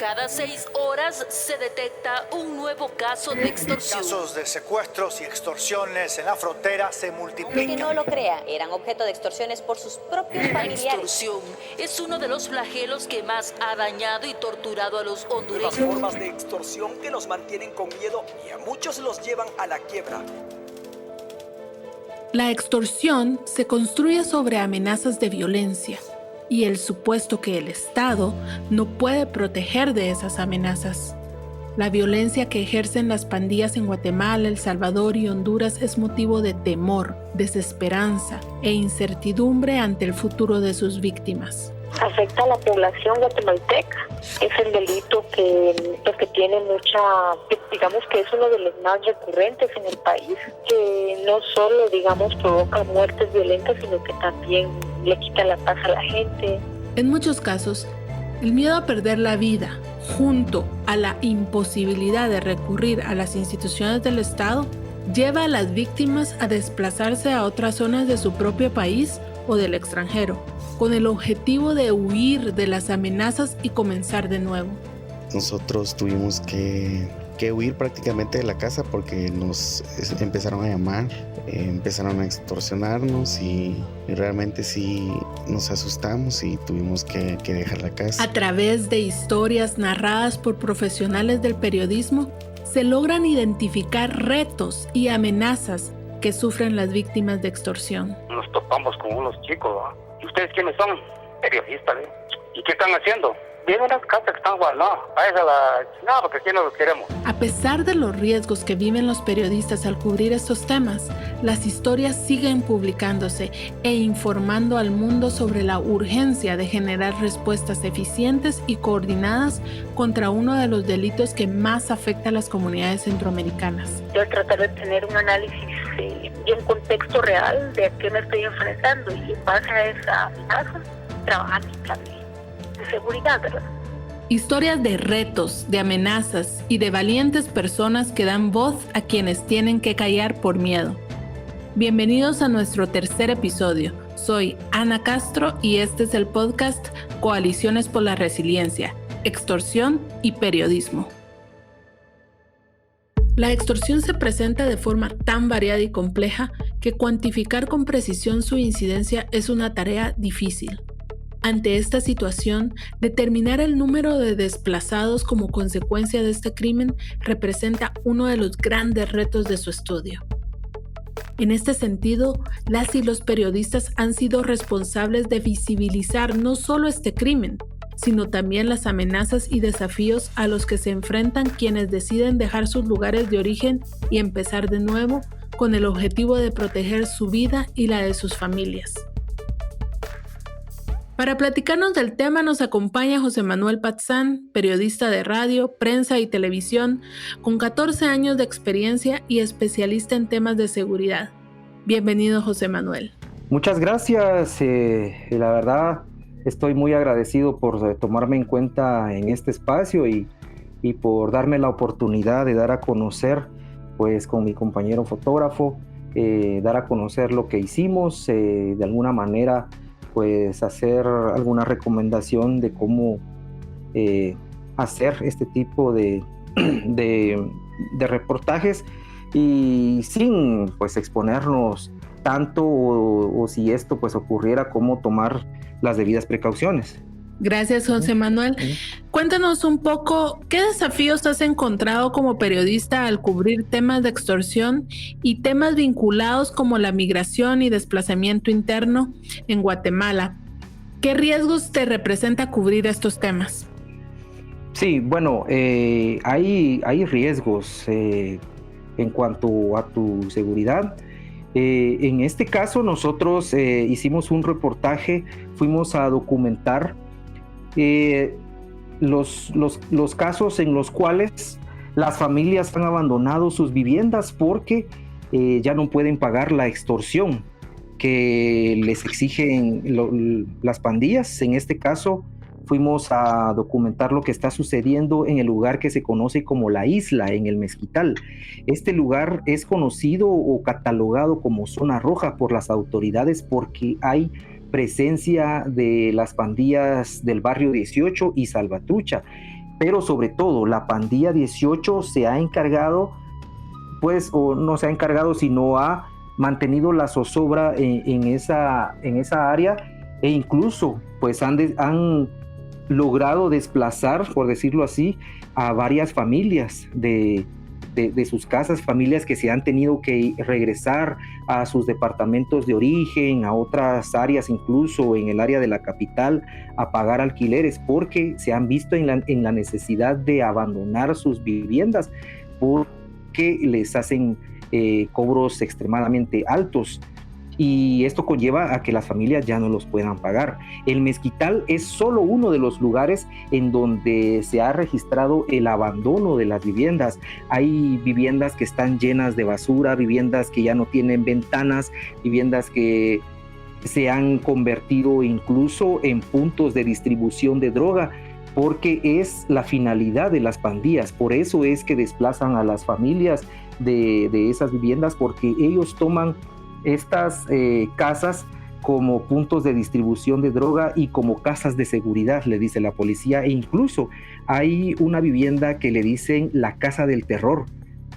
Cada 6 horas se detecta un nuevo caso de extorsión. Casos de secuestros y extorsiones en la frontera se multiplican. Aunque no lo crea, eran objeto de extorsiones por sus propios La familiares. extorsión es uno de los flagelos que más ha dañado y torturado a los hondureños. Nuevas formas de extorsión que nos mantienen con miedo y a muchos los llevan a la quiebra. La extorsión se construye sobre amenazas de violencia y el supuesto que el Estado no puede proteger de esas amenazas. La violencia que ejercen las pandillas en Guatemala, El Salvador y Honduras es motivo de temor, desesperanza e incertidumbre ante el futuro de sus víctimas. Afecta a la población guatemalteca. Es el delito que tiene digamos que es uno de los más recurrentes en el país, que no solo, provoca muertes violentas, sino que también le quita la paz a la gente. En muchos casos, el miedo a perder la vida, junto a la imposibilidad de recurrir a las instituciones del Estado, lleva a las víctimas a desplazarse a otras zonas de su propio país o del extranjero, con el objetivo de huir de las amenazas y comenzar de nuevo. Nosotros tuvimos que huir prácticamente de la casa porque nos empezaron a llamar, empezaron a extorsionarnos y realmente sí nos asustamos y tuvimos que dejar la casa. A través de historias narradas por profesionales del periodismo, se logran identificar retos y amenazas que sufren las víctimas de extorsión. Nos topamos con unos chicos, ¿no? ¿Y ustedes quiénes son? Periodistas, ¿eh? ¿Y qué están haciendo? Vienen las casas que están igual, no, porque aquí no los queremos. A pesar de los riesgos que viven los periodistas al cubrir estos temas, las historias siguen publicándose e informando al mundo sobre la urgencia de generar respuestas eficientes y coordinadas contra uno de los delitos que más afecta a las comunidades centroamericanas. Yo tratar de tener un análisis y un contexto real de a qué me estoy enfrentando y en base a esa amenaza, trabajar mi plan de seguridad, ¿verdad? Historias de retos, de amenazas y de valientes personas que dan voz a quienes tienen que callar por miedo. Bienvenidos a nuestro tercer episodio. Soy Ana Castro y este es el podcast Coaliciones por la Resiliencia, Extorsión y Periodismo. La extorsión se presenta de forma tan variada y compleja que cuantificar con precisión su incidencia es una tarea difícil. Ante esta situación, determinar el número de desplazados como consecuencia de este crimen representa uno de los grandes retos de su estudio. En este sentido, las y los periodistas han sido responsables de visibilizar no solo este crimen, sino también las amenazas y desafíos a los que se enfrentan quienes deciden dejar sus lugares de origen y empezar de nuevo con el objetivo de proteger su vida y la de sus familias. Para platicarnos del tema nos acompaña José Manuel Patzán, periodista de radio, prensa y televisión, con 14 años de experiencia y especialista en temas de seguridad. Bienvenido, José Manuel. Muchas gracias. La verdad, estoy muy agradecido por tomarme en cuenta en este espacio y por darme la oportunidad de dar a conocer, pues con mi compañero fotógrafo, dar a conocer lo que hicimos, de alguna manera, pues hacer alguna recomendación de cómo hacer este tipo de reportajes y sin pues exponernos tanto o si esto pues ocurriera, cómo tomar las debidas precauciones. Gracias, José Manuel. Cuéntanos un poco, ¿qué desafíos has encontrado como periodista al cubrir temas de extorsión y temas vinculados como la migración y desplazamiento interno en Guatemala? ¿Qué riesgos te representa cubrir estos temas? Sí, bueno, hay riesgos en cuanto a tu seguridad. En este caso, nosotros hicimos un reportaje, fuimos a documentar los casos en los cuales las familias han abandonado sus viviendas porque ya no pueden pagar la extorsión que les exigen las pandillas. En este caso fuimos a documentar lo que está sucediendo en el lugar que se conoce como La Isla, en el Mezquital. Este lugar es conocido o catalogado como zona roja por las autoridades porque hay presencia de las pandillas del barrio 18 y Salvatrucha. pero sobre todo la pandilla 18 se ha encargado, pues, o no se ha encargado, sino ha mantenido la zozobra en esa área, e incluso pues han logrado desplazar, por decirlo así, a varias familias de sus casas, familias que se han tenido que regresar a sus departamentos de origen, a otras áreas, incluso en el área de la capital, a pagar alquileres, porque se han visto en la necesidad de abandonar sus viviendas, porque les hacen cobros extremadamente altos. Y esto conlleva a que las familias ya no los puedan pagar. El Mezquital es solo uno de los lugares en donde se ha registrado el abandono de las viviendas. Hay viviendas que están llenas de basura, viviendas que ya no tienen ventanas, viviendas que se han convertido incluso en puntos de distribución de droga, porque es la finalidad de las pandillas. Por eso es que desplazan a las familias de esas viviendas, porque ellos toman estas casas como puntos de distribución de droga y como casas de seguridad, le dice la policía. E incluso hay una vivienda que le dicen la casa del terror,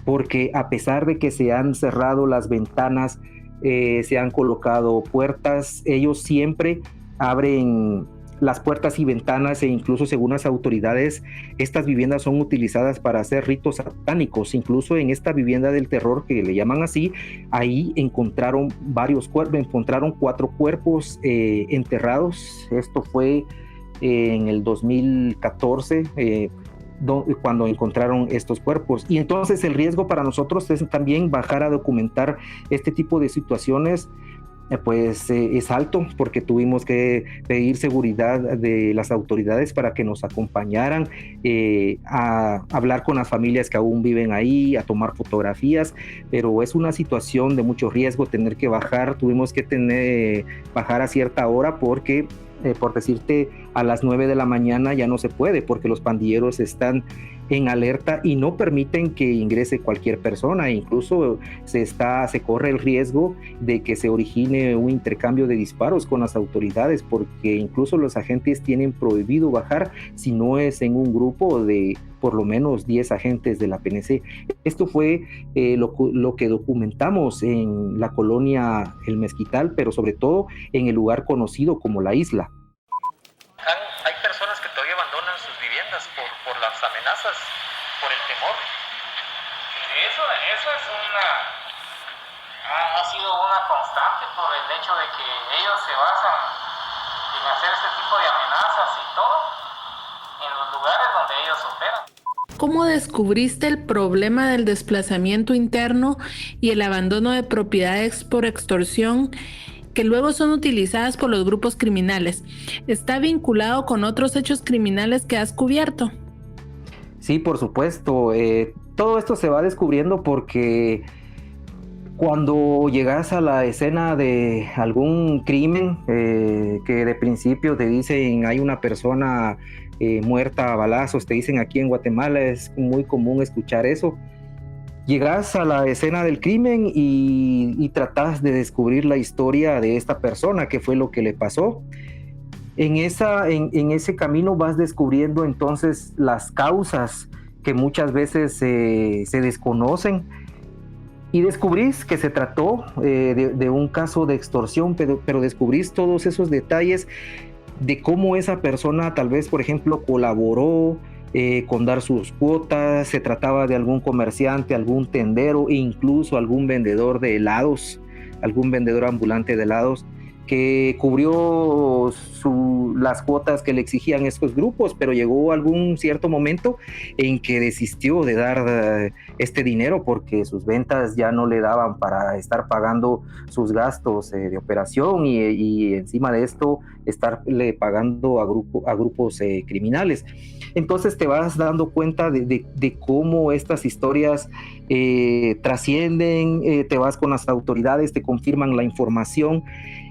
porque a pesar de que se han cerrado las ventanas, se han colocado puertas, ellos siempre abren las puertas y ventanas, e incluso según las autoridades estas viviendas son utilizadas para hacer ritos satánicos. Incluso en esta vivienda del terror, que le llaman así, ahí encontraron encontraron 4 cuerpos enterrados. Esto fue en el 2014 cuando encontraron estos cuerpos. Y entonces el riesgo para nosotros es también bajar a documentar este tipo de situaciones, pues es alto, porque tuvimos que pedir seguridad de las autoridades para que nos acompañaran a hablar con las familias que aún viven ahí, a tomar fotografías, pero es una situación de mucho riesgo tener que bajar. Tuvimos que bajar a cierta hora porque por decirte, a las 9 de la mañana ya no se puede, porque los pandilleros están en alerta y no permiten que ingrese cualquier persona. Incluso se corre el riesgo de que se origine un intercambio de disparos con las autoridades, porque incluso los agentes tienen prohibido bajar si no es en un grupo de por lo menos 10 agentes de la PNC. Esto fue lo que documentamos en la colonia El Mezquital, pero sobre todo en el lugar conocido como La Isla. Hay personas que todavía abandonan sus viviendas por las amenazas, por el temor. Eso ha sido una constante por el hecho de que ellos se basan en hacer este tipo de amenazas y todo en los lugares donde ellos operan. ¿Cómo descubriste el problema del desplazamiento interno y el abandono de propiedades por extorsión que luego son utilizadas por los grupos criminales? ¿Está vinculado con otros hechos criminales que has cubierto? Sí, por supuesto. Todo esto se va descubriendo porque cuando llegas a la escena de algún crimen, que de principio te dicen hay una persona muerta a balazos, te dicen aquí en Guatemala, es muy común escuchar eso. Llegas a la escena del crimen y tratas de descubrir la historia de esta persona, qué fue lo que le pasó. En ese camino vas descubriendo entonces las causas que muchas veces se desconocen, y descubrís que se trató de un caso de extorsión, pero descubrís todos esos detalles de cómo esa persona tal vez, por ejemplo, colaboró con dar sus cuotas. Se trataba de algún comerciante, algún tendero e incluso algún vendedor de helados, algún vendedor ambulante de helados que cubrió las cuotas que le exigían estos grupos, pero llegó algún cierto momento en que desistió de dar este dinero porque sus ventas ya no le daban para estar pagando sus gastos de operación y encima de esto estarle pagando a grupos criminales. Entonces te vas dando cuenta de cómo estas historias trascienden, te vas con las autoridades, te confirman la información,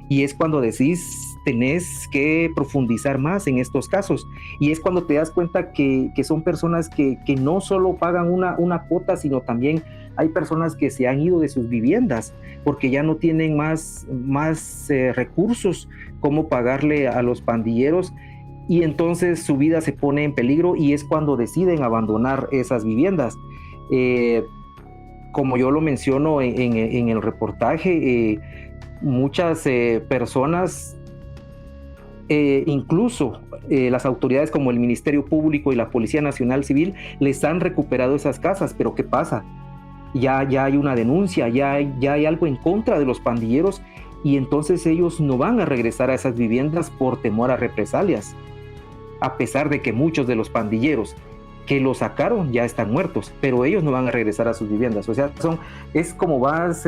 y es cuando decís, tenés que profundizar más en estos casos. Y es cuando te das cuenta que son personas que no solo pagan una cuota, sino también hay personas que se han ido de sus viviendas porque ya no tienen más recursos como pagarle a los pandilleros. y entonces su vida se pone en peligro y es cuando deciden abandonar esas viviendas. Como yo lo menciono en el reportaje, muchas personas, incluso las autoridades como el Ministerio Público y la Policía Nacional Civil, les han recuperado esas casas, pero ¿qué pasa? Ya hay una denuncia, ya hay algo en contra de los pandilleros, y entonces ellos no van a regresar a esas viviendas por temor a represalias, a pesar de que muchos de los pandilleros que los sacaron ya están muertos, pero ellos no van a regresar a sus viviendas. O sea, es como vas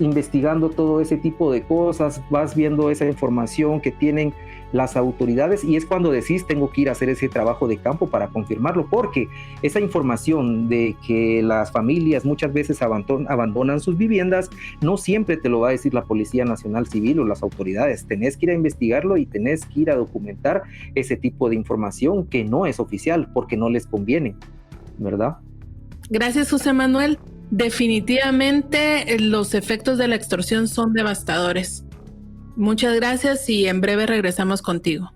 investigando todo ese tipo de cosas, vas viendo esa información que tienen las autoridades, y es cuando decís, tengo que ir a hacer ese trabajo de campo para confirmarlo, porque esa información de que las familias muchas veces abandonan sus viviendas, no siempre te lo va a decir la Policía Nacional Civil o las autoridades. Tenés que ir a investigarlo y tenés que ir a documentar ese tipo de información que no es oficial, porque no les conviene, ¿verdad? Gracias, José Manuel. Definitivamente los efectos de la extorsión son devastadores. Muchas gracias y en breve regresamos contigo.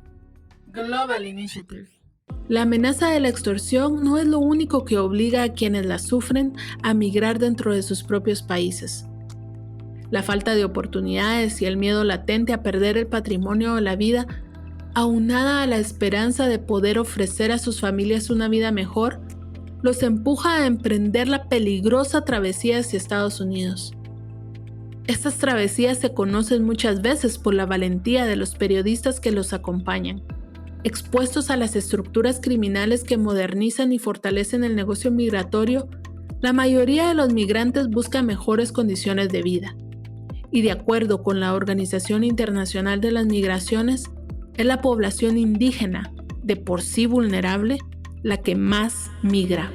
Global Initiative. La amenaza de la extorsión no es lo único que obliga a quienes la sufren a migrar dentro de sus propios países. La falta de oportunidades y el miedo latente a perder el patrimonio o la vida, aunada a la esperanza de poder ofrecer a sus familias una vida mejor, los empuja a emprender la peligrosa travesía hacia Estados Unidos. Estas travesías se conocen muchas veces por la valentía de los periodistas que los acompañan. Expuestos a las estructuras criminales que modernizan y fortalecen el negocio migratorio, la mayoría de los migrantes busca mejores condiciones de vida. Y de acuerdo con la Organización Internacional de las Migraciones, es la población indígena, de por sí vulnerable, la que más migra.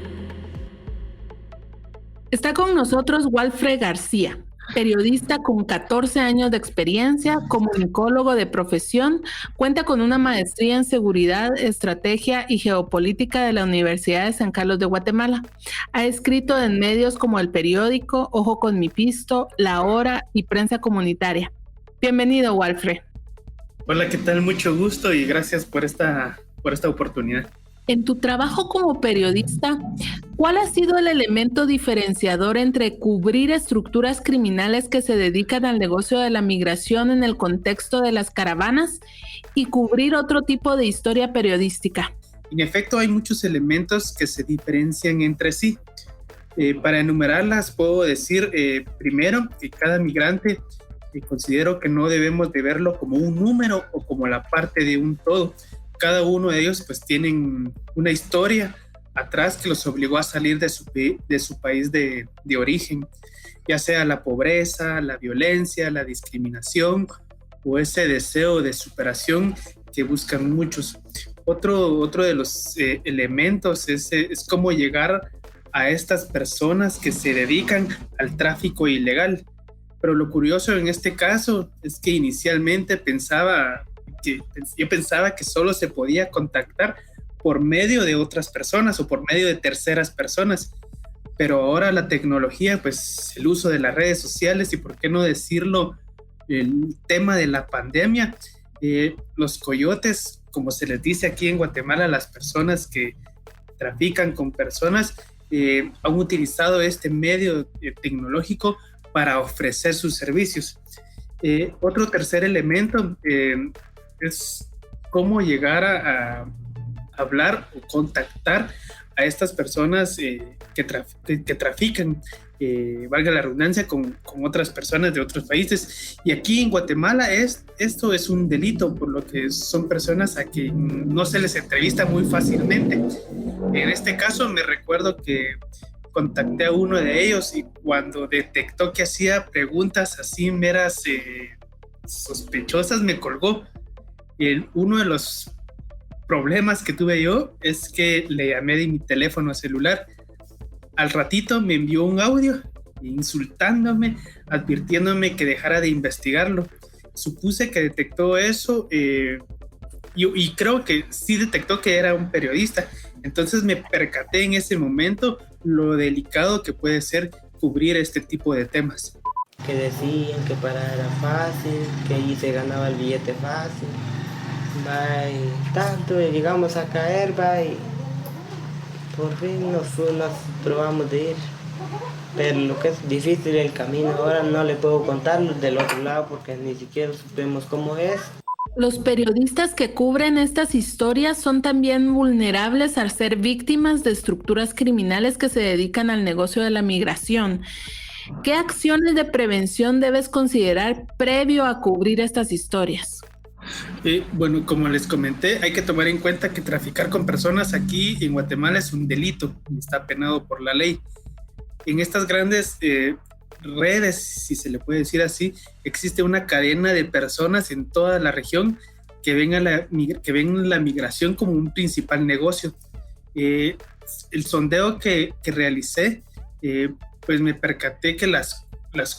Está con nosotros Walfred García, periodista con 14 años de experiencia, comunicólogo de profesión, cuenta con una maestría en seguridad, estrategia y geopolítica de la Universidad de San Carlos de Guatemala. Ha escrito en medios como El Periódico, Ojo con mi Pisto, La Hora y Prensa Comunitaria. Bienvenido, Walfred. Hola, ¿qué tal? Mucho gusto y gracias por esta oportunidad. En tu trabajo como periodista, ¿cuál ha sido el elemento diferenciador entre cubrir estructuras criminales que se dedican al negocio de la migración en el contexto de las caravanas y cubrir otro tipo de historia periodística? En efecto, hay muchos elementos que se diferencian entre sí. Para enumerarlas, puedo decir primero que cada migrante considero que no debemos de verlo como un número o como la parte de un todo. Cada uno de ellos pues tienen una historia atrás que los obligó a salir de su país de origen, ya sea la pobreza, la violencia, la discriminación o ese deseo de superación que buscan muchos. Otro de los elementos es cómo llegar a estas personas que se dedican al tráfico ilegal. Pero lo curioso en este caso es que inicialmente yo pensaba que solo se podía contactar por medio de otras personas o por medio de terceras personas, pero ahora la tecnología, pues el uso de las redes sociales y por qué no decirlo, el tema de la pandemia, los coyotes, como se les dice aquí en Guatemala, las personas que trafican con personas, han utilizado este medio tecnológico para ofrecer sus servicios. Otro tercer elemento es cómo llegar a hablar o contactar a estas personas que trafican, valga la redundancia, con otras personas de otros países. Y aquí en Guatemala esto es un delito, por lo que son personas a que no se les entrevista muy fácilmente. En este caso me recuerdo que contacté a uno de ellos y cuando detectó que hacía preguntas así meras sospechosas, me colgó. Uno de los problemas que tuve yo es que le llamé de mi teléfono celular. Al ratito me envió un audio insultándome, advirtiéndome que dejara de investigarlo. Supuse que detectó eso y creo que sí detectó que era un periodista. Entonces me percaté en ese momento lo delicado que puede ser cubrir este tipo de temas. Que decían que para era fácil, que allí se ganaba el billete fácil. Tanto llegamos a caer, y por fin nos probamos de ir. Pero lo que es difícil el camino, ahora no le puedo contar del otro lado porque ni siquiera supimos cómo es. Los periodistas que cubren estas historias son también vulnerables al ser víctimas de estructuras criminales que se dedican al negocio de la migración. ¿Qué acciones de prevención debes considerar previo a cubrir estas historias? Bueno, como les comenté, hay que tomar en cuenta que traficar con personas aquí en Guatemala es un delito y está penado por la ley. En estas grandes redes, si se le puede decir así, existe una cadena de personas en toda la región que ven la migración como un principal negocio. El sondeo que realicé, pues me percaté que las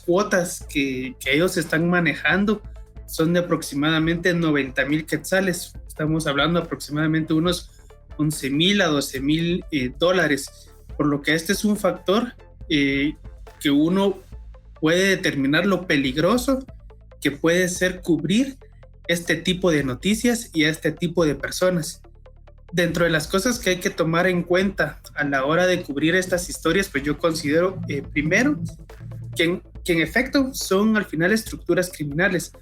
cuotas que ellos están manejando son de aproximadamente 90,000 quetzales. Estamos hablando aproximadamente unos 11,000 a 12,000 dólares, por lo que este es un factor que uno puede determinar lo peligroso que puede ser cubrir este tipo de noticias y a este tipo de personas. Dentro de las cosas que hay que tomar en cuenta a la hora de cubrir estas historias, pues yo considero primero que en efecto son al final estructuras criminales,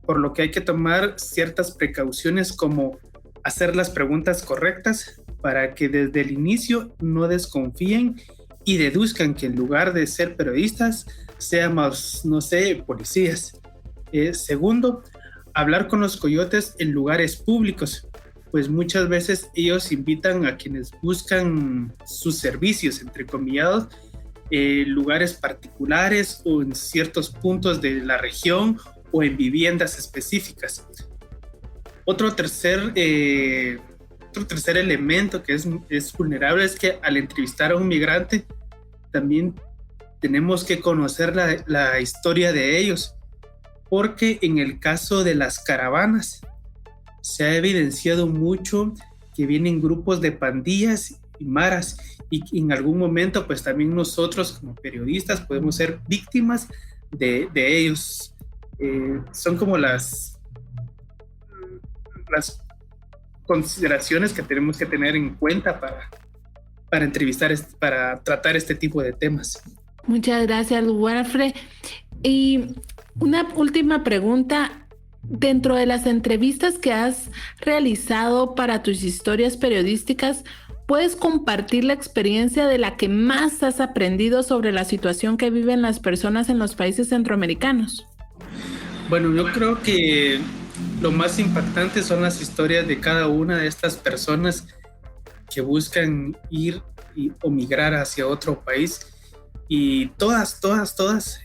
por lo que hay que tomar ciertas precauciones como hacer las preguntas correctas para que desde el inicio no desconfíen y deduzcan que en lugar de ser periodistas seamos, no sé, policías. Segundo, hablar con los coyotes en lugares públicos, pues muchas veces ellos invitan a quienes buscan sus servicios, entrecomillados, lugares particulares o en ciertos puntos de la región o en viviendas específicas. Otro tercer elemento que es vulnerable es que al entrevistar a un migrante también tenemos que conocer la historia de ellos, porque en el caso de las caravanas se ha evidenciado mucho que vienen grupos de pandillas y maras, y en algún momento pues también nosotros como periodistas podemos ser víctimas de ellos. Son como las consideraciones que tenemos que tener en cuenta para entrevistar, para tratar este tipo de temas. Muchas gracias, Walfred. Y una última pregunta. Dentro de las entrevistas que has realizado para tus historias periodísticas, ¿puedes compartir la experiencia de la que más has aprendido sobre la situación que viven las personas en los países centroamericanos? Bueno, yo creo que lo más impactante son las historias de cada una de estas personas que buscan ir o migrar hacia otro país, y todas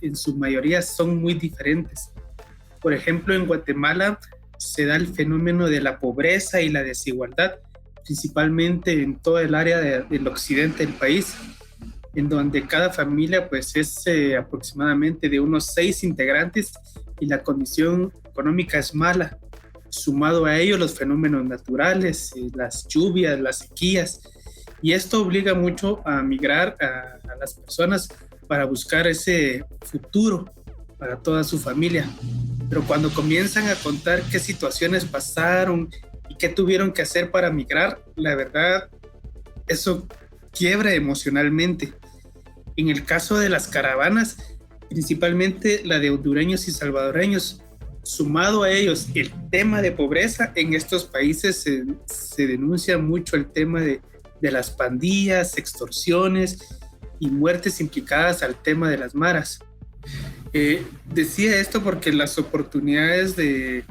en su mayoría son muy diferentes. Por ejemplo, en Guatemala se da el fenómeno de la pobreza y la desigualdad, principalmente en todo el área del occidente del país, en donde cada familia pues es aproximadamente de unos 6 integrantes y la condición económica es mala. Sumado a ello los fenómenos naturales, las lluvias, las sequías, y esto obliga mucho a migrar a las personas para buscar ese futuro para toda su familia. Pero cuando comienzan a contar qué situaciones pasaron y qué tuvieron que hacer para migrar, la verdad, eso quiebra emocionalmente. En el caso de las caravanas, principalmente la de hondureños y salvadoreños, sumado a ellos el tema de pobreza, en estos países se denuncia mucho el tema de las pandillas, extorsiones y muertes implicadas al tema de las maras. Decía esto porque las oportunidades de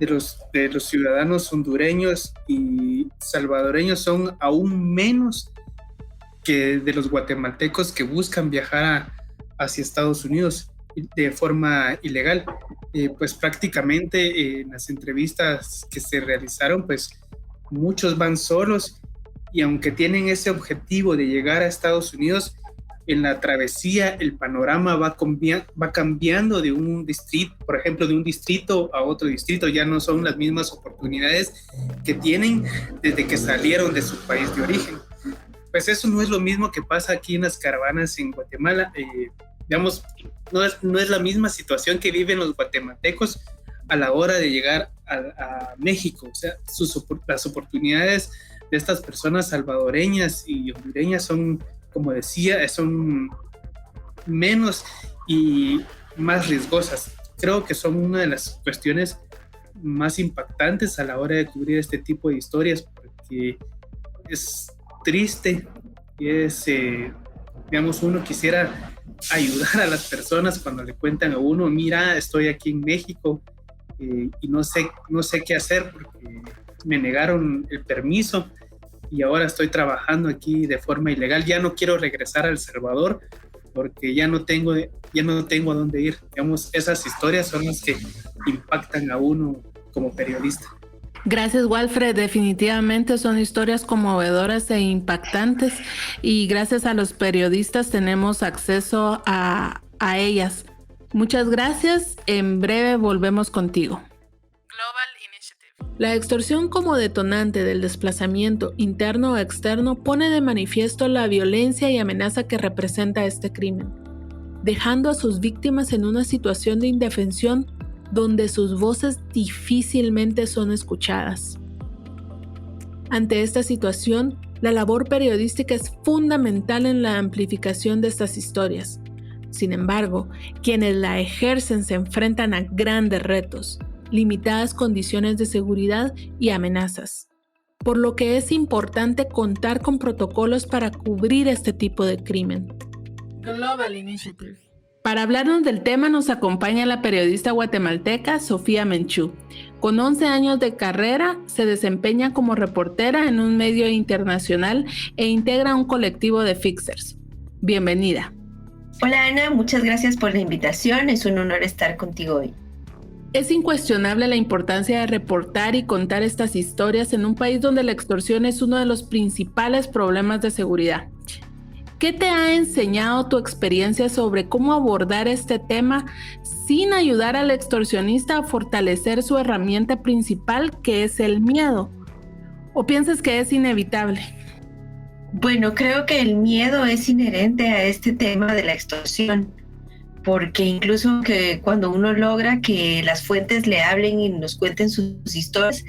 los ciudadanos hondureños y salvadoreños son aún menos que de los guatemaltecos que buscan viajar hacia Estados Unidos de forma ilegal. Pues prácticamente en las entrevistas que se realizaron, pues muchos van solos, y aunque tienen ese objetivo de llegar a Estados Unidos, en la travesía el panorama va cambiando de un distrito, por ejemplo, de un distrito a otro distrito. Ya no son las mismas oportunidades que tienen desde que salieron de su país de origen. Pues eso no es lo mismo que pasa aquí en las caravanas en Guatemala. Digamos, no es la misma situación que viven los guatemaltecos a la hora de llegar a México. O sea, las oportunidades de estas personas salvadoreñas y hondureñas son, como decía, son menos y más riesgosas. Creo que son una de las cuestiones más impactantes a la hora de cubrir este tipo de historias, porque es triste y es, digamos, uno quisiera ayudar a las personas cuando le cuentan a uno, mira, estoy aquí en México y no sé qué hacer porque me negaron el permiso y ahora estoy trabajando aquí de forma ilegal, ya no quiero regresar a El Salvador porque ya no tengo a dónde ir. Digamos, esas historias son las que impactan a uno como periodista. Gracias, Walfred. Definitivamente son historias conmovedoras e impactantes y gracias a los periodistas tenemos acceso a ellas. Muchas gracias. En breve volvemos contigo. La extorsión como detonante del desplazamiento interno o externo pone de manifiesto la violencia y amenaza que representa este crimen, dejando a sus víctimas en una situación de indefensión donde sus voces difícilmente son escuchadas. Ante esta situación, la labor periodística es fundamental en la amplificación de estas historias. Sin embargo, quienes la ejercen se enfrentan a grandes retos, limitadas condiciones de seguridad y amenazas, por lo que es importante contar con protocolos para cubrir este tipo de crimen. Global Initiative. Para hablarnos del tema nos acompaña la periodista guatemalteca Sofía Menchú. Con 11 años de carrera, se desempeña como reportera en un medio internacional e integra un colectivo de fixers. Bienvenida. Hola Ana, muchas gracias por la invitación. Es un honor estar contigo hoy. Es incuestionable la importancia de reportar y contar estas historias en un país donde la extorsión es uno de los principales problemas de seguridad. ¿Qué te ha enseñado tu experiencia sobre cómo abordar este tema sin ayudar al extorsionista a fortalecer su herramienta principal, que es el miedo? ¿O piensas que es inevitable? Bueno, creo que el miedo es inherente a este tema de la extorsión, porque incluso que cuando uno logra que las fuentes le hablen y nos cuenten sus historias,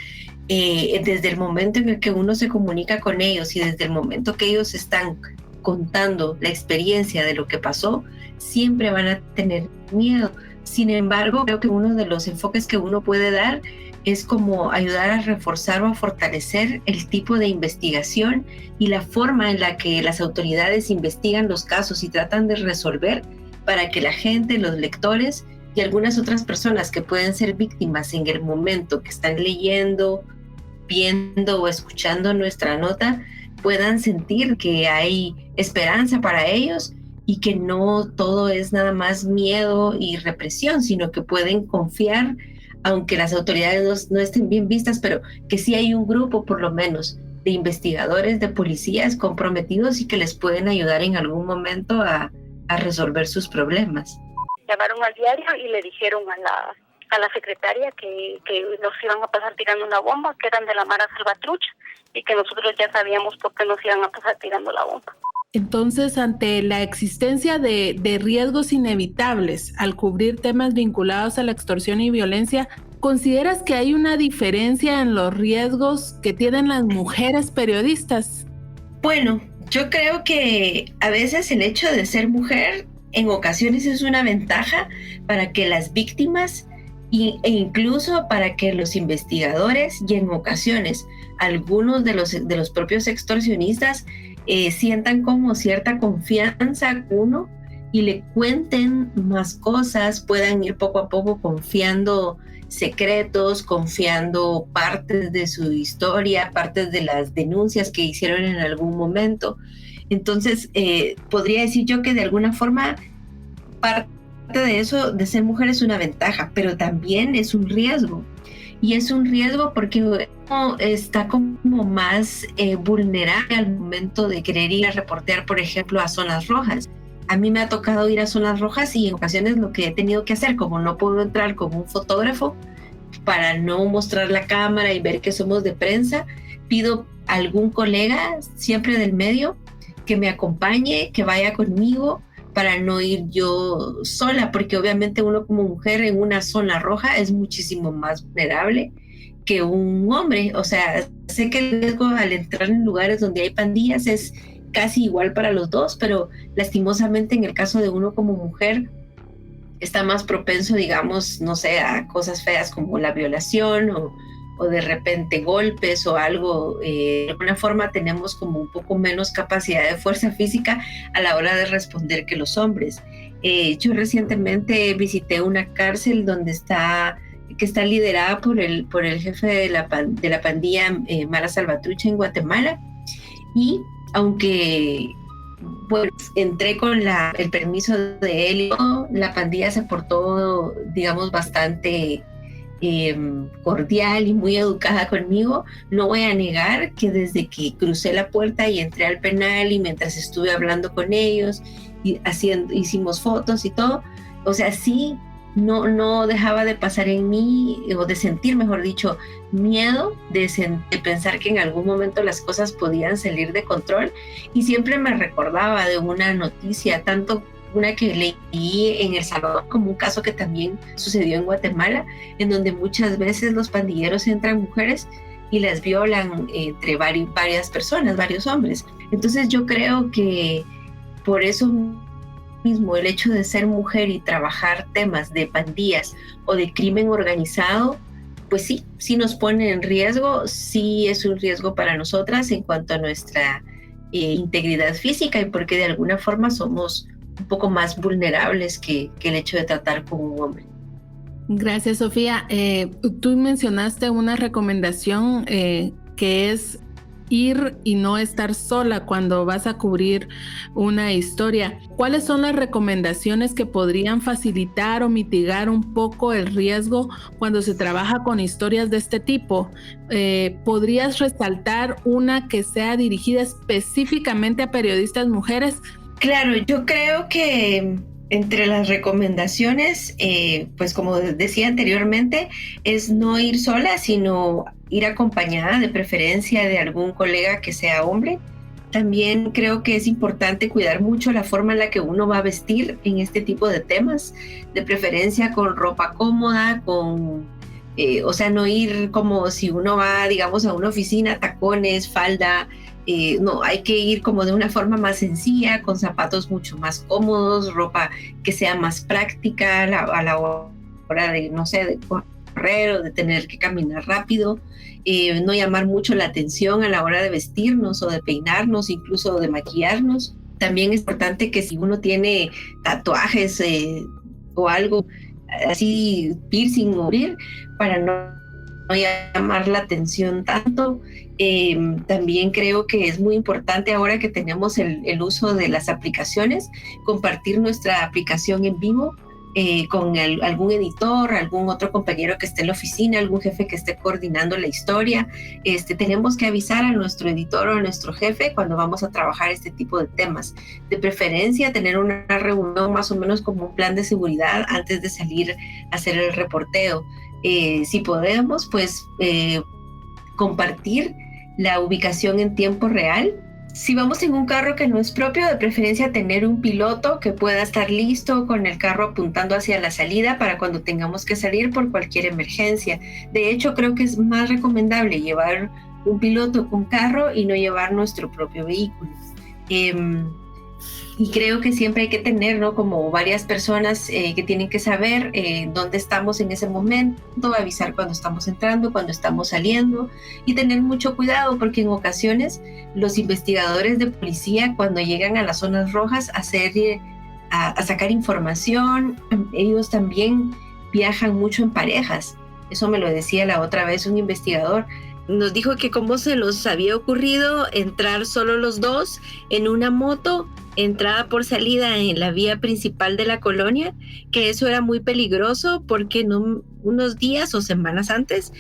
desde el momento en el que uno se comunica con ellos y desde el momento que ellos están contando la experiencia de lo que pasó, siempre van a tener miedo. Sin embargo, creo que uno de los enfoques que uno puede dar es como ayudar a reforzar o a fortalecer el tipo de investigación y la forma en la que las autoridades investigan los casos y tratan de resolver, para que la gente, los lectores y algunas otras personas que pueden ser víctimas en el momento que están leyendo, viendo o escuchando nuestra nota, puedan sentir que hay esperanza para ellos y que no todo es nada más miedo y represión, sino que pueden confiar, aunque las autoridades no estén bien vistas, pero que sí hay un grupo por lo menos de investigadores, de policías comprometidos y que les pueden ayudar en algún momento a resolver sus problemas. Llamaron al diario y le dijeron a la secretaria que nos iban a pasar tirando una bomba, que eran de la Mara Salvatrucha, y que nosotros ya sabíamos por qué nos iban a pasar tirando la bomba. Entonces, ante la existencia de riesgos inevitables al cubrir temas vinculados a la extorsión y violencia, ¿consideras que hay una diferencia en los riesgos que tienen las mujeres periodistas? Bueno, yo creo que a veces el hecho de ser mujer en ocasiones es una ventaja para que las víctimas e incluso para que los investigadores y en ocasiones algunos de los propios extorsionistas sientan como cierta confianza con uno y le cuenten más cosas, puedan ir poco a poco confiando secretos, confiando partes de su historia, partes de las denuncias que hicieron en algún momento. Entonces, podría decir yo que de alguna forma parte de eso, de ser mujer, es una ventaja, pero también es un riesgo. Y es un riesgo porque uno está como más vulnerable al momento de querer ir a reportear, por ejemplo, a zonas rojas. A mí me ha tocado ir a zonas rojas y en ocasiones lo que he tenido que hacer, como no puedo entrar como un fotógrafo para no mostrar la cámara y ver que somos de prensa, pido a algún colega, siempre del medio, que me acompañe, que vaya conmigo para no ir yo sola, porque obviamente uno como mujer en una zona roja es muchísimo más vulnerable que un hombre. O sea, sé que el riesgo al entrar en lugares donde hay pandillas es casi igual para los dos, pero lastimosamente en el caso de uno como mujer está más propenso, digamos, no sé, a cosas feas como la violación o de repente golpes o algo. De alguna forma tenemos como un poco menos capacidad de fuerza física a la hora de responder que los hombres. Yo recientemente visité una cárcel que está liderada por el jefe de la pandilla Mara Salvatrucha en Guatemala, y aunque pues entré con el permiso de él, la pandilla se portó, digamos, bastante cordial y muy educada conmigo. No voy a negar que desde que crucé la puerta y entré al penal y mientras estuve hablando con ellos y hicimos fotos y todo, o sea, sí, no dejaba de pasar en mí, o de sentir, mejor dicho, miedo de pensar que en algún momento las cosas podían salir de control. Y siempre me recordaba de una noticia, tanto una que leí en El Salvador como un caso que también sucedió en Guatemala, en donde muchas veces los pandilleros entran mujeres y las violan entre varias personas, varios hombres. Entonces yo creo que por eso mismo el hecho de ser mujer y trabajar temas de pandillas o de crimen organizado, pues sí nos pone en riesgo, sí es un riesgo para nosotras en cuanto a nuestra integridad física, y porque de alguna forma somos un poco más vulnerables que el hecho de tratar con un hombre. Gracias, Sofía. Tú mencionaste una recomendación que es ir y no estar sola cuando vas a cubrir una historia. ¿Cuáles son las recomendaciones que podrían facilitar o mitigar un poco el riesgo cuando se trabaja con historias de este tipo? ¿Podrías resaltar una que sea dirigida específicamente a periodistas mujeres? Claro, yo creo que entre las recomendaciones, pues como decía anteriormente, es no ir sola, sino ir acompañada, de preferencia de algún colega que sea hombre. También creo que es importante cuidar mucho la forma en la que uno va a vestir en este tipo de temas, de preferencia con ropa cómoda, o sea, no ir como si uno va, digamos, a una oficina, tacones, falda. No, hay que ir como de una forma más sencilla, con zapatos mucho más cómodos, ropa que sea más práctica a la hora de, no sé, de correr o de tener que caminar rápido. No llamar mucho la atención a la hora de vestirnos o de peinarnos, incluso de maquillarnos. También es importante que si uno tiene tatuajes o algo así, piercing o para no llamar la atención tanto. También creo que es muy importante, ahora que tenemos el uso de las aplicaciones, compartir nuestra aplicación en vivo con algún editor, algún otro compañero que esté en la oficina, algún jefe que esté coordinando la historia. Tenemos que avisar a nuestro editor o a nuestro jefe cuando vamos a trabajar este tipo de temas. De preferencia, tener una reunión más o menos como un plan de seguridad antes de salir a hacer el reporteo. Si podemos, pues compartir la ubicación en tiempo real. Si vamos en un carro que no es propio, de preferencia tener un piloto que pueda estar listo con el carro apuntando hacia la salida para cuando tengamos que salir por cualquier emergencia. De hecho, creo que es más recomendable llevar un piloto con carro y no llevar nuestro propio vehículo. Y creo que siempre hay que tener, ¿no?, como varias personas que tienen que saber dónde estamos en ese momento, avisar cuando estamos entrando, cuando estamos saliendo, y tener mucho cuidado, porque en ocasiones los investigadores de policía, cuando llegan a las zonas rojas a sacar información, ellos también viajan mucho en parejas. Eso me lo decía la otra vez un investigador. Nos dijo que cómo se los había ocurrido entrar solo los dos en una moto, entrada por salida en la vía principal de la colonia, que eso era muy peligroso porque unos días o semanas antes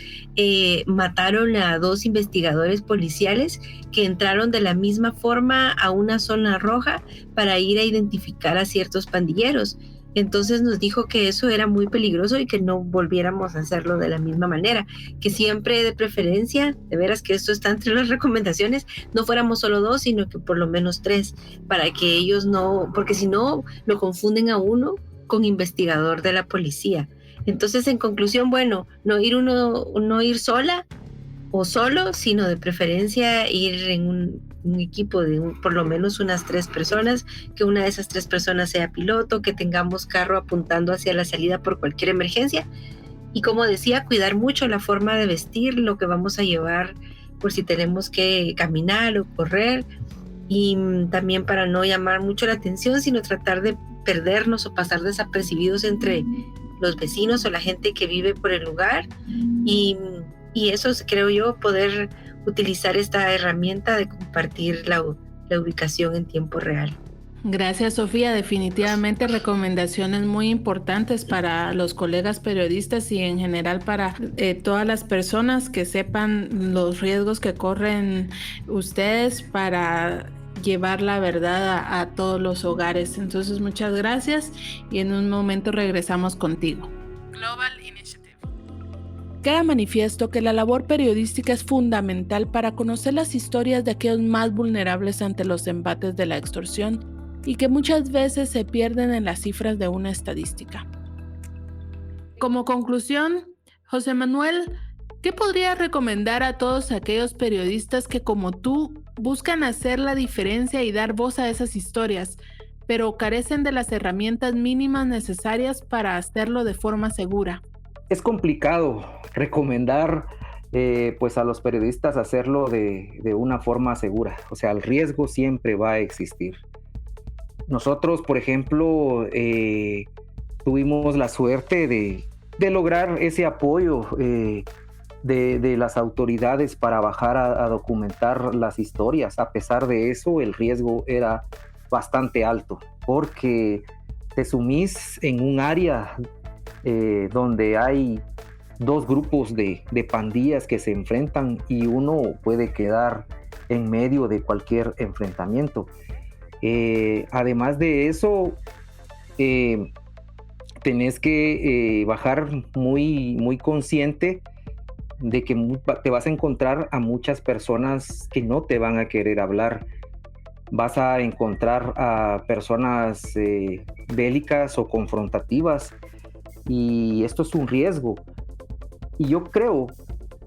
mataron a 2 investigadores policiales que entraron de la misma forma a una zona roja para ir a identificar a ciertos pandilleros. Entonces nos dijo que eso era muy peligroso y que no volviéramos a hacerlo de la misma manera, que siempre de preferencia, de veras que esto está entre las recomendaciones, no fuéramos solo 2, sino que por lo menos 3, para que ellos no, porque si no lo confunden a uno con investigador de la policía. Entonces, en conclusión, bueno, no ir sola o solo, sino de preferencia ir en un equipo de por lo menos unas 3 personas, que una de esas 3 personas sea piloto, que tengamos carro apuntando hacia la salida por cualquier emergencia. Y como decía, cuidar mucho la forma de vestir, lo que vamos a llevar por si tenemos que caminar o correr, y también para no llamar mucho la atención, sino tratar de perdernos o pasar desapercibidos entre los vecinos o la gente que vive por el lugar. Y eso es, creo yo, poder utilizar esta herramienta de compartir la ubicación en tiempo real. Gracias, Sofía. Definitivamente recomendaciones muy importantes para los colegas periodistas y en general para todas las personas que sepan los riesgos que corren ustedes para llevar la verdad a todos los hogares. Entonces, muchas gracias y en un momento regresamos contigo. Global Initiative. Queda manifiesto que la labor periodística es fundamental para conocer las historias de aquellos más vulnerables ante los embates de la extorsión y que muchas veces se pierden en las cifras de una estadística. Como conclusión, José Manuel, ¿qué podrías recomendar a todos aquellos periodistas que, como tú, buscan hacer la diferencia y dar voz a esas historias, pero carecen de las herramientas mínimas necesarias para hacerlo de forma segura? Es complicado recomendar pues a los periodistas hacerlo de una forma segura. O sea, el riesgo siempre va a existir. Nosotros, por ejemplo, tuvimos la suerte de lograr ese apoyo de las autoridades para bajar a documentar las historias. A pesar de eso, el riesgo era bastante alto, porque te sumís en un área donde hay 2 grupos de pandillas que se enfrentan y uno puede quedar en medio de cualquier enfrentamiento. Además de eso, tenés que bajar muy consciente de que te vas a encontrar a muchas personas que no te van a querer hablar. Vas a encontrar a personas bélicas o confrontativas, y esto es un riesgo. Y yo creo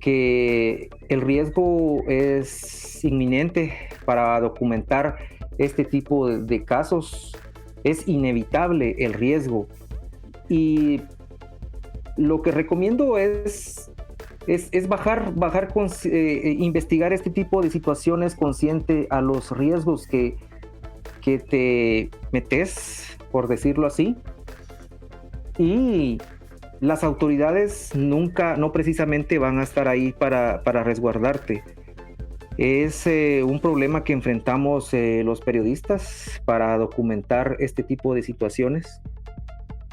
que el riesgo es inminente para documentar este tipo de casos. Es inevitable el riesgo. Y lo que recomiendo es investigar este tipo de situaciones consciente a los riesgos que te metes, por decirlo así. Y las autoridades no precisamente van a estar ahí para resguardarte. Es un problema que enfrentamos los periodistas para documentar este tipo de situaciones.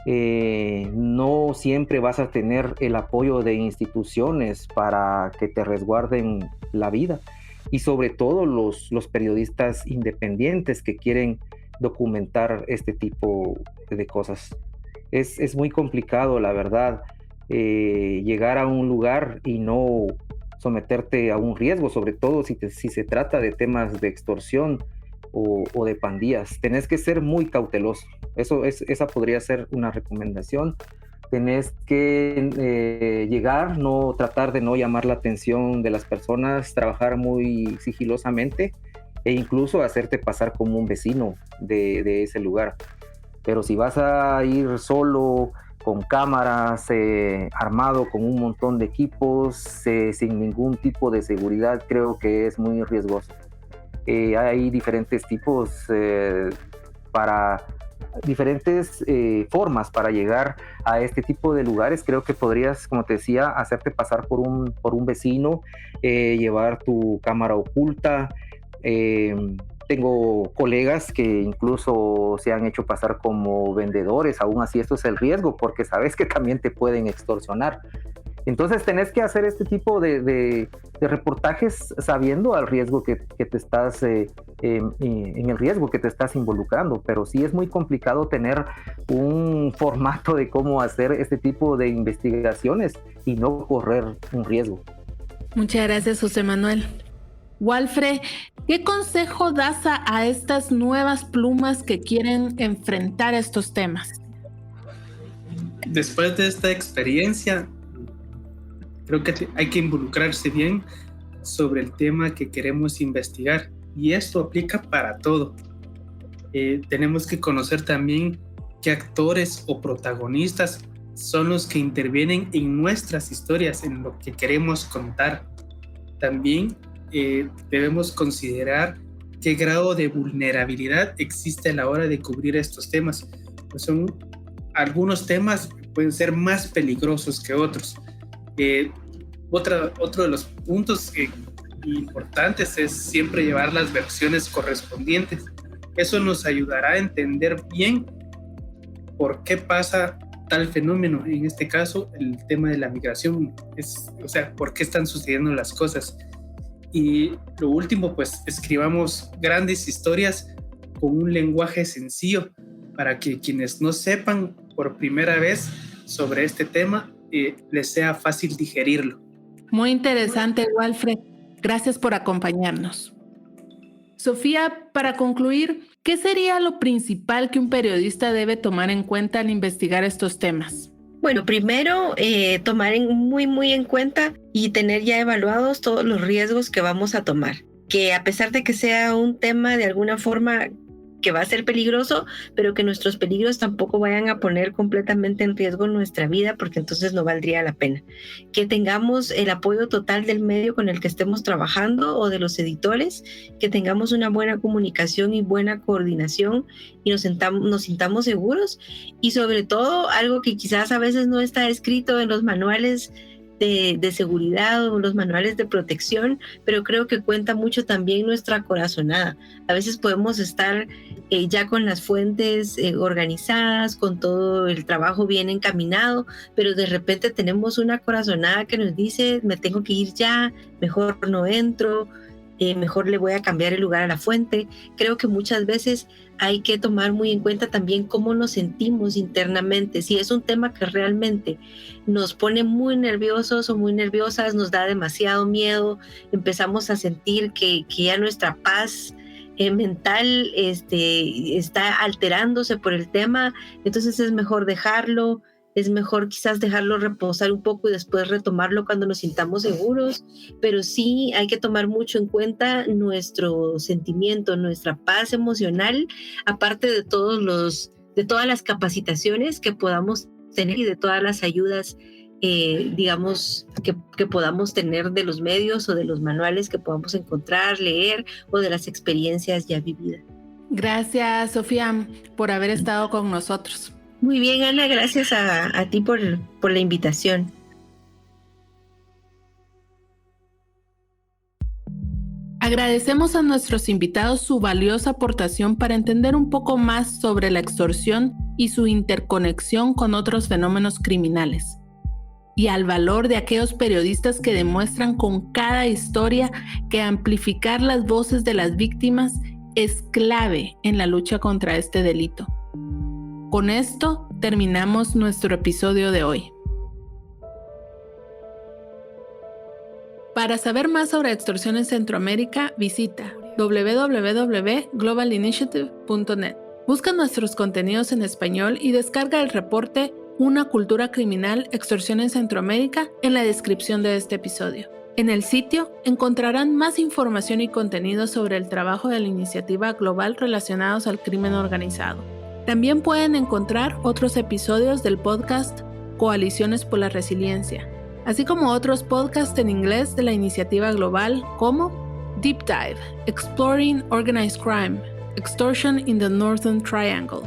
No siempre vas a tener el apoyo de instituciones para que te resguarden la vida, y sobre todo los periodistas independientes que quieren documentar este tipo de cosas. Es muy complicado, la verdad, llegar a un lugar y no someterte a un riesgo, sobre todo si se trata de temas de extorsión o de pandillas. Tenés que ser muy cauteloso. Esa podría ser una recomendación. Tenés que llegar, tratar de no llamar la atención de las personas, trabajar muy sigilosamente e incluso hacerte pasar como un vecino de ese lugar. Pero si vas a ir solo, con cámaras, armado con un montón de equipos, sin ningún tipo de seguridad, creo que es muy riesgoso. Hay diferentes tipos para diferentes formas para llegar a este tipo de lugares. Creo que podrías, como te decía, hacerte pasar por un vecino, llevar tu cámara oculta. Tengo colegas que incluso se han hecho pasar como vendedores. Aún así, esto es el riesgo, porque sabes que también te pueden extorsionar. Entonces tenés que hacer este tipo de reportajes sabiendo al riesgo que te estás, en el riesgo que te estás involucrando, pero sí es muy complicado tener un formato de cómo hacer este tipo de investigaciones y no correr un riesgo. Muchas gracias, José Manuel. Walfre, ¿qué consejo das a estas nuevas plumas que quieren enfrentar estos temas? Después de esta experiencia, creo que hay que involucrarse bien sobre el tema que queremos investigar, y esto aplica para todo. Tenemos que conocer también qué actores o protagonistas son los que intervienen en nuestras historias, en lo que queremos contar. También debemos considerar qué grado de vulnerabilidad existe a la hora de cubrir estos temas. Pues algunos temas pueden ser más peligrosos que otros. Otro de los puntos importantes es siempre llevar las versiones correspondientes. Eso nos ayudará a entender bien por qué pasa tal fenómeno. En este caso, el tema de la migración, por qué están sucediendo las cosas. Y lo último, pues escribamos grandes historias con un lenguaje sencillo para que quienes no sepan por primera vez sobre este tema les sea fácil digerirlo. Muy interesante, Walfre. Gracias por acompañarnos. Sofía, para concluir, ¿qué sería lo principal que un periodista debe tomar en cuenta al investigar estos temas? Bueno, primero tomar muy en cuenta y tener ya evaluados todos los riesgos que vamos a tomar. Que a pesar de que sea un tema de alguna forma que va a ser peligroso, pero que nuestros peligros tampoco vayan a poner completamente en riesgo nuestra vida, porque entonces no valdría la pena. Que tengamos el apoyo total del medio con el que estemos trabajando o de los editores, que tengamos una buena comunicación y buena coordinación y nos sintamos seguros, y sobre todo algo que quizás a veces no está escrito en los manuales de seguridad o los manuales de protección, pero creo que cuenta mucho también nuestra corazonada. A veces podemos estar ya con las fuentes organizadas, con todo el trabajo bien encaminado, pero de repente tenemos una corazonada que nos dice, me tengo que ir ya, mejor no entro, mejor le voy a cambiar el lugar a la fuente. Creo que muchas veces hay que tomar muy en cuenta también cómo nos sentimos internamente. Si es un tema que realmente nos pone muy nerviosos o muy nerviosas, nos da demasiado miedo, empezamos a sentir que ya nuestra paz mental está alterándose por el tema, entonces es mejor dejarlo. Es mejor quizás dejarlo reposar un poco y después retomarlo cuando nos sintamos seguros, pero sí hay que tomar mucho en cuenta nuestro sentimiento, nuestra paz emocional, aparte de todas las capacitaciones que podamos tener y de todas las ayudas, digamos, que podamos tener de los medios o de los manuales que podamos encontrar, leer, o de las experiencias ya vividas. Gracias, Sofía, por haber estado con nosotros. Muy bien, Ana, gracias a ti por la invitación. Agradecemos a nuestros invitados su valiosa aportación para entender un poco más sobre la extorsión y su interconexión con otros fenómenos criminales, y al valor de aquellos periodistas que demuestran con cada historia que amplificar las voces de las víctimas es clave en la lucha contra este delito. Con esto terminamos nuestro episodio de hoy. Para saber más sobre extorsión en Centroamérica, visita www.globalinitiative.net. Busca nuestros contenidos en español y descarga el reporte Una cultura criminal, extorsión en Centroamérica en la descripción de este episodio. En el sitio encontrarán más información y contenido sobre el trabajo de la iniciativa global relacionados al crimen organizado. También pueden encontrar otros episodios del podcast Coaliciones por la Resiliencia, así como otros podcasts en inglés de la iniciativa global como Deep Dive, Exploring Organized Crime, Extortion in the Northern Triangle,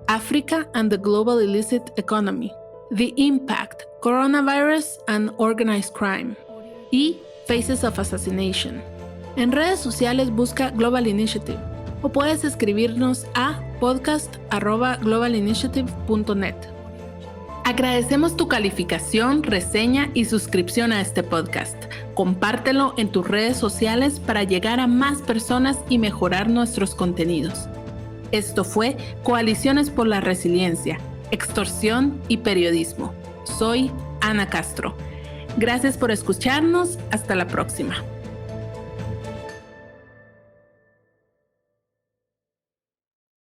Africa and the Global Illicit Economy, The Impact, Coronavirus and Organized Crime, y Faces of Assassination. En redes sociales busca Global Initiative o puedes escribirnos a podcast@globalinitiative.net. Agradecemos tu calificación, reseña y suscripción a este podcast. Compártelo en tus redes sociales para llegar a más personas y mejorar nuestros contenidos. Esto fue Coaliciones por la Resiliencia, Extorsión y Periodismo. Soy Ana Castro. Gracias por escucharnos. Hasta la próxima.